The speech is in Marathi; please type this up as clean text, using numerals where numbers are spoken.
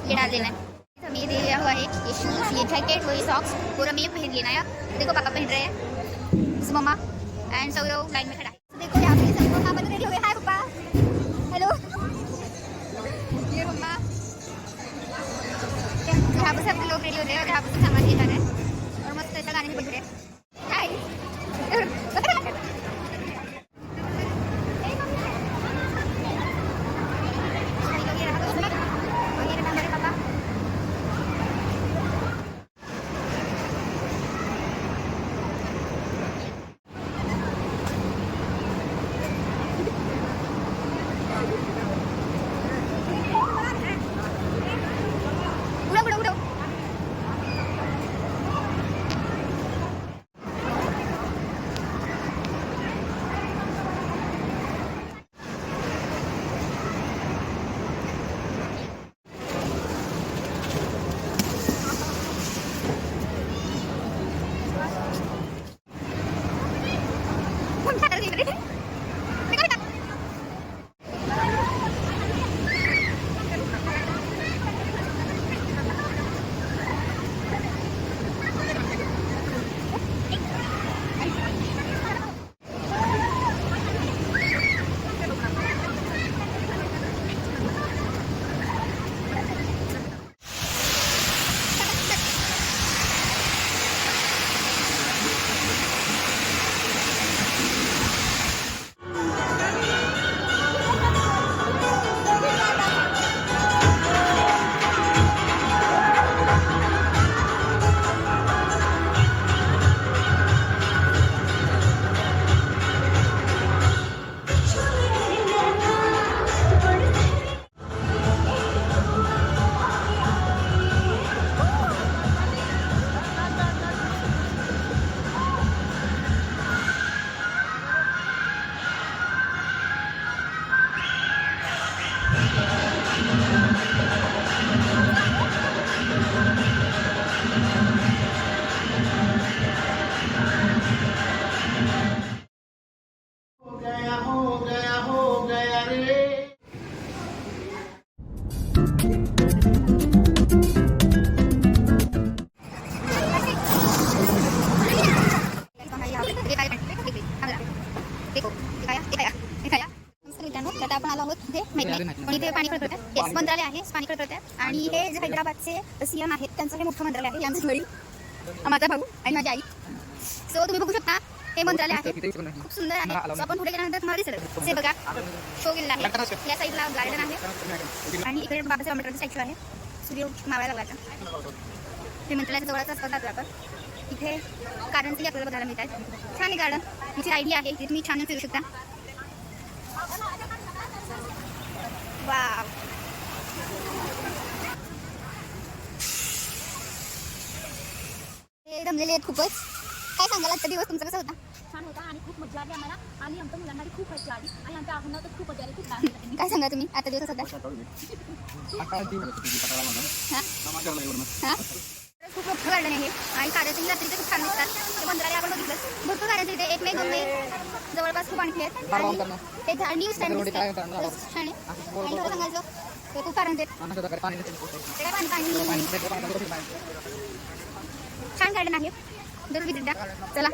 ये डाल देना है। हमें ये दिया हुआ है ये शूज़, ये जैकेट, वो ये सॉक्स पूरा मैं पहन लेना है। देखो पापा पहन रहे हैं, मम्मा एंड सौरव लाइन में खड़ा है। तो देखो यहाँ पे सब लोग पापा रेडी हो गए। हाय पापा, हेलो। ये मम्मा, यहाँ पर सब लोग रेडी हो रहे हैं और यहाँ पर सब सामान लिए जा रहे हैं और मस्त ऐसा गाने में बज रहे हैं। इथे पाणी कळत होतं, मंत्रालय आहे, पाणी कळत होतं. आणि हे जे हैदराबादचे सीएम आहेत त्यांचं हे मोठं मंत्रालय आहे. आमचं वडील, माझा भाऊ आणि माझी आई. सो तुम्ही बघू शकता हे मंत्रालय आहे, खूप सुंदर आहे. सो आपण पुढे गेल्यानंतर तुम्हाला दिसेल. हे बघा शो गेलेला आहे, या साईडला गार्डन आहे आणि इकडे बाबासाहेब आंबेडकरचं स्टॅच्यू आहे. सूर्य मावायला लागला. हे मंत्रालयाच्या जवळच असतात आपण. इथे कारंजी आपल्याला बघायला मिळतात. छान आहे गार्डन, तिची आयडी आहे, इथे तुम्ही छान फिरू शकता. वाव, हे रमलेले आहेत खूपच. काय सांगाल आजचा दिवस तुमचा कसा होता? छान होता आणि खूप मजा आली आम्हाला आणि आमच्या मुलांना खूप मजा आली आणि आमच्या आव्हानात तर खूप मजा आली. खूप डान्स. काय सांगा तुम्ही आता दिवस होता? खूप मोठं गार्डन आहे आणि साडेतीन रात्रीचे खूप छान दिसतात. ते मंत्रालय आपण बघितलं, भरपूर गाड्यांचे इथे 1 मे 2 मे जवळपास खूप आणखी आहेत. आणि ते न्यू स्टँड दिसते छान आहे. आणि खरं सांगायचं ते खूप कारण छान गार्डन आहे, जरूर विजिट द्या. चला